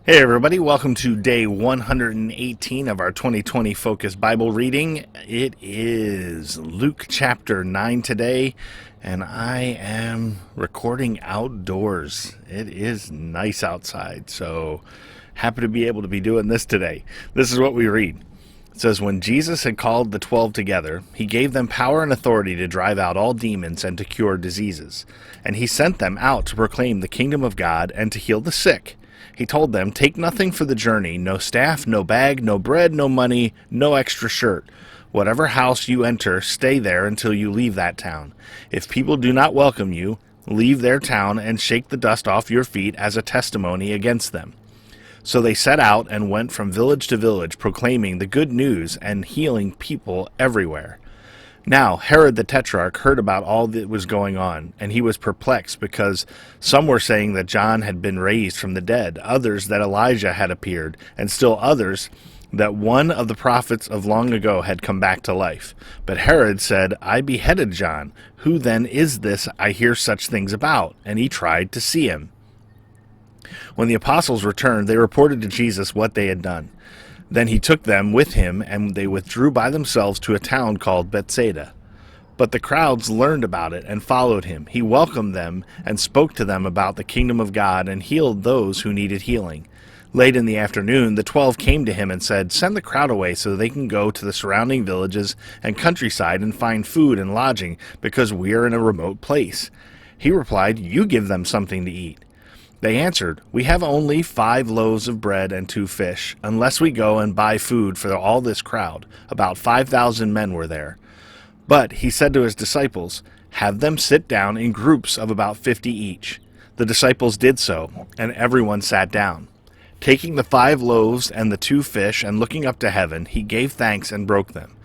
Hey everybody, welcome to day 118 of our 2020 Focus Bible reading. It is Luke chapter 9 today, and I am recording outdoors. It is nice outside, so happy to be able to be doing this today. This is what we read. It says, when Jesus had called the 12 together, he gave them power and authority to drive out all demons and to cure diseases. And he sent them out to proclaim the kingdom of God and to heal the sick. He told them, take nothing for the journey, no staff, no bag, no bread, no money, no extra shirt. Whatever house you enter, stay there until you leave that town. If people do not welcome you, leave their town and shake the dust off your feet as a testimony against them. So they set out and went from village to village, proclaiming the good news and healing people everywhere. Now Herod the Tetrarch heard about all that was going on, and he was perplexed, because some were saying that John had been raised from the dead, others that Elijah had appeared, and still others that one of the prophets of long ago had come back to life. But Herod said, I beheaded John. Who then is this I hear such things about? And he tried to see him. When the apostles returned, they reported to Jesus what they had done. Then he took them with him, and they withdrew by themselves to a town called Bethsaida. But the crowds learned about it and followed him. He welcomed them and spoke to them about the kingdom of God and healed those who needed healing. Late in the afternoon, the 12 came to him and said, send the crowd away so they can go to the surrounding villages and countryside and find food and lodging, because we are in a remote place. He replied, you give them something to eat. They answered, we have only 5 loaves of bread and 2 fish, unless we go and buy food for all this crowd. About 5,000 men were there. But he said to his disciples, have them sit down in groups of about 50 each. The disciples did so, and everyone sat down. Taking the 5 loaves and the 2 fish, and looking up to heaven, he gave thanks and broke them.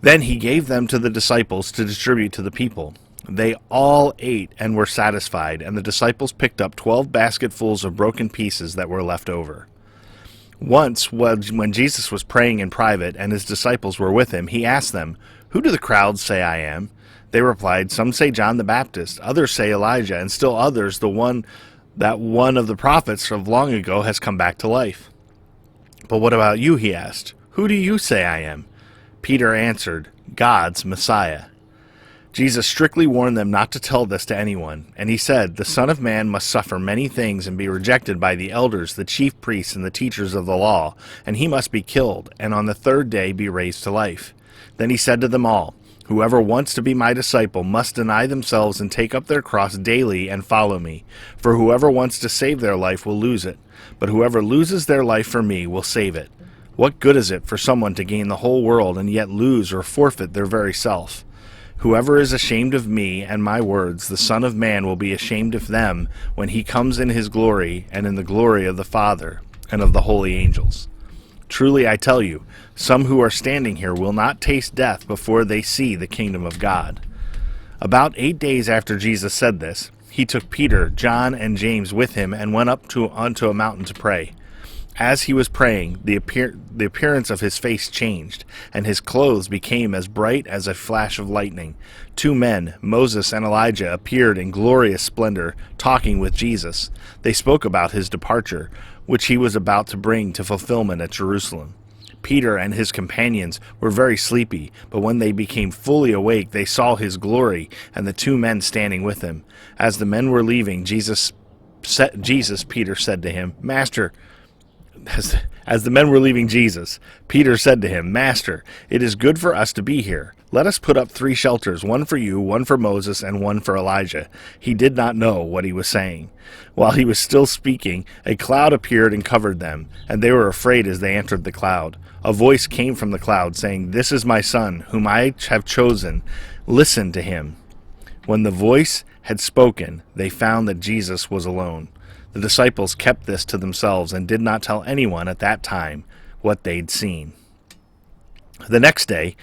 Then he gave them to the disciples to distribute to the people. They all ate and were satisfied, and the disciples picked up 12 basketfuls of broken pieces that were left over. Once, when Jesus was praying in private and his disciples were with him, he asked them, who do the crowds say I am? They replied, some say John the Baptist, others say Elijah, and still others one of the prophets of long ago has come back to life. But what about you, he asked. Who do you say I am? Peter answered, God's Messiah. Jesus strictly warned them not to tell this to anyone, and he said, the Son of Man must suffer many things and be rejected by the elders, the chief priests, and the teachers of the law, and he must be killed, and on the 3rd day be raised to life. Then he said to them all, whoever wants to be my disciple must deny themselves and take up their cross daily and follow me. For whoever wants to save their life will lose it, but whoever loses their life for me will save it. What good is it for someone to gain the whole world and yet lose or forfeit their very self? Whoever is ashamed of me and my words, the Son of Man will be ashamed of them when he comes in his glory and in the glory of the Father and of the holy angels. Truly I tell you, some who are standing here will not taste death before they see the kingdom of God. About 8 days after Jesus said this, he took Peter, John, and James with him and went up onto a mountain to pray. As he was praying, the appearance of his face changed, and his clothes became as bright as a flash of lightning. 2 men, Moses and Elijah, appeared in glorious splendor, talking with Jesus. They spoke about his departure, which he was about to bring to fulfillment at Jerusalem. Peter and his companions were very sleepy, but when they became fully awake, they saw his glory and the 2 men standing with him. As the men were leaving, Peter said to him, Master, As the men were leaving Jesus, Peter said to him, Master, it is good for us to be here. Let us put up 3 shelters, one for you, one for Moses, and one for Elijah. He did not know what he was saying. While he was still speaking, a cloud appeared and covered them, and they were afraid as they entered the cloud. A voice came from the cloud, saying, This is my son, whom I have chosen. Listen to him. When the voice had spoken, they found that Jesus was alone. The disciples kept this to themselves and did not tell anyone at that time what they'd seen. The next day,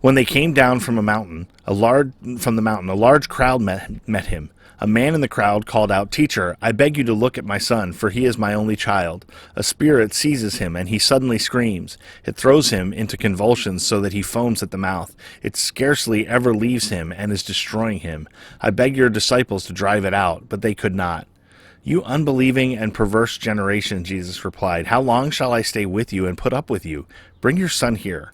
when they came down from the mountain, a large crowd met him. A man in the crowd called out, Teacher, I beg you to look at my son, for he is my only child. A spirit seizes him, and he suddenly screams. It throws him into convulsions so that he foams at the mouth. It scarcely ever leaves him and is destroying him. I begged your disciples to drive it out, but they could not. "You unbelieving and perverse generation," Jesus replied, "how long shall I stay with you and put up with you? Bring your son here."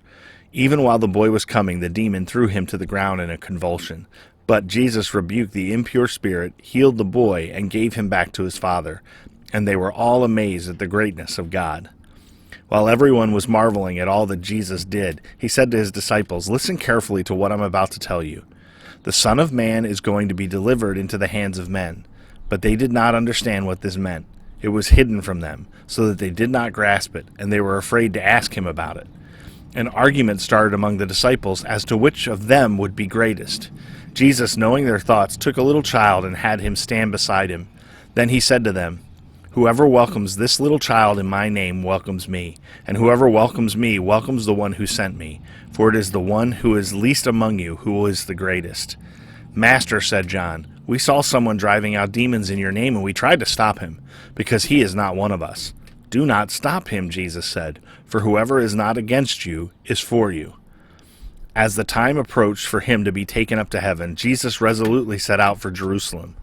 Even while the boy was coming, the demon threw him to the ground in a convulsion. But Jesus rebuked the impure spirit, healed the boy, and gave him back to his father. And they were all amazed at the greatness of God. While everyone was marveling at all that Jesus did, he said to his disciples, "Listen carefully to what I'm about to tell you. The Son of Man is going to be delivered into the hands of men." But they did not understand what this meant. It was hidden from them, so that they did not grasp it, and they were afraid to ask him about it. An argument started among the disciples as to which of them would be greatest. Jesus, knowing their thoughts, took a little child and had him stand beside him. Then he said to them, "Whoever welcomes this little child in my name welcomes me, and whoever welcomes me welcomes the one who sent me, for it is the one who is least among you who is the greatest." "Master," said John, "we saw someone driving out demons in your name, and we tried to stop him, because he is not one of us." "Do not stop him," Jesus said, "for whoever is not against you is for you." As the time approached for him to be taken up to heaven, Jesus resolutely set out for Jerusalem,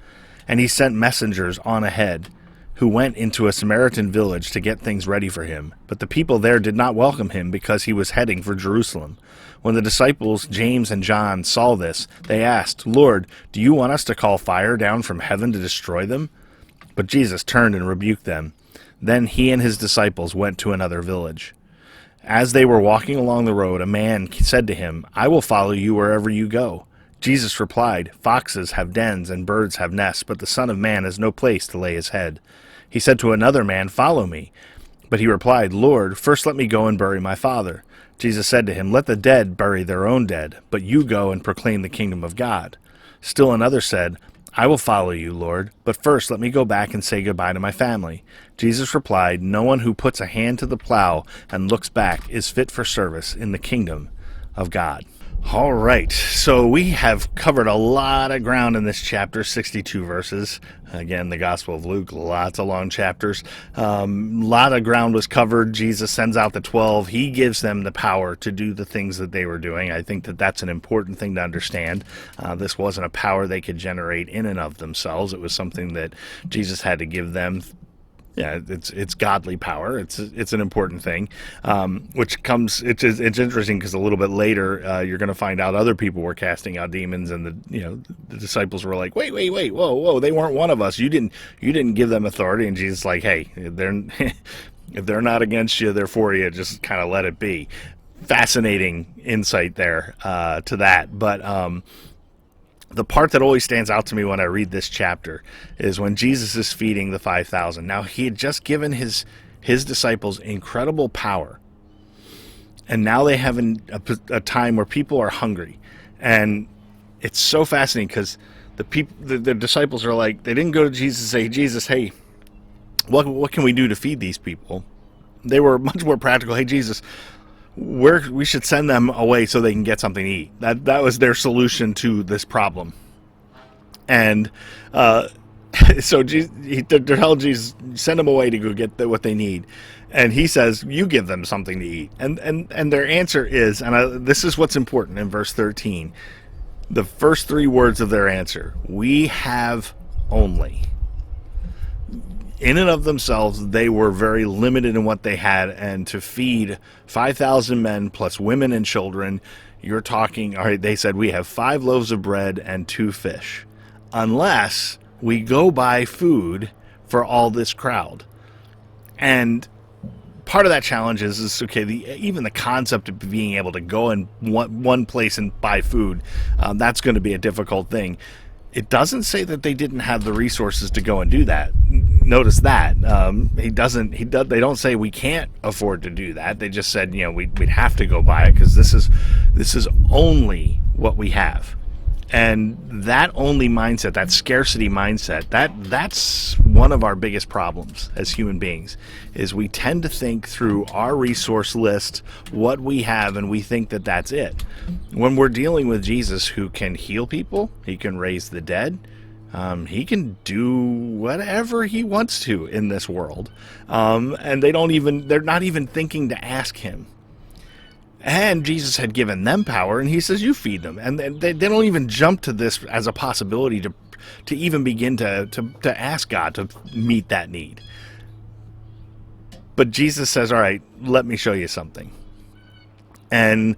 and he sent messengers on ahead, who went into a Samaritan village to get things ready for him. But the people there did not welcome him because he was heading for Jerusalem. When the disciples, James and John, saw this, they asked, "Lord, do you want us to call fire down from heaven to destroy them?" But Jesus turned and rebuked them. Then he and his disciples went to another village. As they were walking along the road, a man said to him, "I will follow you wherever you go." Jesus replied, "Foxes have dens and birds have nests, but the Son of Man has no place to lay his head." He said to another man, "Follow me." But he replied, "Lord, first let me go and bury my father." Jesus said to him, "Let the dead bury their own dead, but you go and proclaim the kingdom of God." Still another said, "I will follow you, Lord, but first let me go back and say goodbye to my family." Jesus replied, "No one who puts a hand to the plow and looks back is fit for service in the kingdom of God. All right, so we have covered a lot of ground in this chapter, 62 verses. Again, the Gospel of Luke, lots of long chapters. A lot of ground was covered. Jesus sends out the 12. He gives them the power to do the things that they were doing. I think that that's an important thing to understand. This wasn't a power they could generate in and of themselves. It was something that Jesus had to give them. Yeah, it's godly power. It's an important thing, which comes. It's interesting because a little bit later you're going to find out other people were casting out demons, and the disciples were like, wait, whoa, they weren't one of us. You didn't give them authority. And Jesus is like, hey, if they're not against you, they're for you. Just kind of let it be. Fascinating insight there to that, but. The part that always stands out to me when I read this chapter is when Jesus is feeding the 5,000. Now, he had just given his disciples incredible power, and now they have a time where people are hungry. And it's so fascinating because the disciples are like, they didn't go to Jesus and say, "Jesus, hey, what can we do to feed these people?" They were much more practical. "Hey, Jesus, we should send them away so they can get something to eat." That was their solution to this problem. And so they're telling Jesus, send them away to go get what they need. And he says, you give them something to eat. And their answer is, and this is what's important in verse 13, the first three words of their answer: "We have only." In and of themselves, they were very limited in what they had, and to feed 5,000 men plus women and children, you're talking, all right, they said, "We have 5 loaves of bread and 2 fish, unless we go buy food for all this crowd." And part of that challenge is okay, even the concept of being able to go in one place and buy food, that's going to be a difficult thing. It doesn't say that they didn't have the resources to go and do that. Notice that they don't say we can't afford to do that. They just said, we'd have to go buy it because this is only what we have. And that only mindset, that scarcity mindset, that's one of our biggest problems as human beings, is we tend to think through our resource list, what we have, and we think that that's it. When we're dealing with Jesus, who can heal people, he can raise the dead, he can do whatever he wants to in this world, and they're not even thinking to ask him. And Jesus had given them power, and he says, you feed them. And they don't even jump to this as a possibility to even begin to ask God to meet that need. But Jesus says, all right, let me show you something. And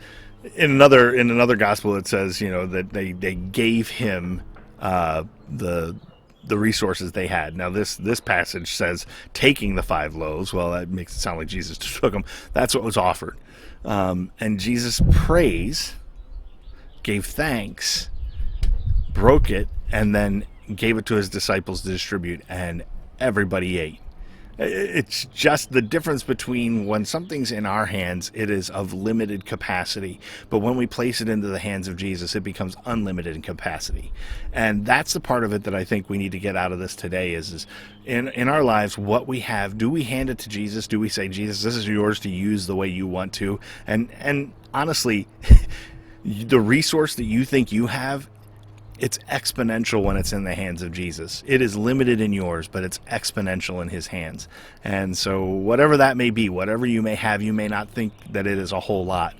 in another gospel, it says, that they gave him the resources they had. Now this passage says taking the 5 loaves. Well, that makes it sound like Jesus took them. That's what was offered. And Jesus prays, gave thanks, broke it, and then gave it to his disciples to distribute, and everybody ate. It's just the difference between when something's in our hands, it is of limited capacity. But when we place it into the hands of Jesus, it becomes unlimited in capacity. And that's the part of it that I think we need to get out of this today is in our lives, what we have, do we hand it to Jesus? Do we say, Jesus, this is yours to use the way you want to? And honestly, the resource that you think you have, it's exponential when it's in the hands of Jesus. It is limited in yours, but it's exponential in his hands. And so whatever that may be, whatever you may have, you may not think that it is a whole lot.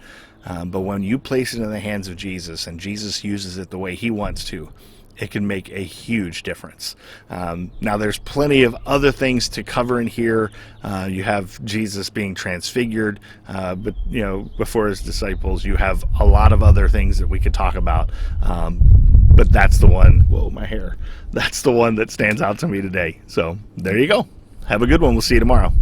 But when you place it in the hands of Jesus and Jesus uses it the way he wants to, it can make a huge difference. Now, there's plenty of other things to cover in here. You have Jesus being transfigured, but before his disciples, you have a lot of other things that we could talk about. But that's the one. Whoa, my hair. That's the one that stands out to me today. So there you go. Have a good one. We'll see you tomorrow.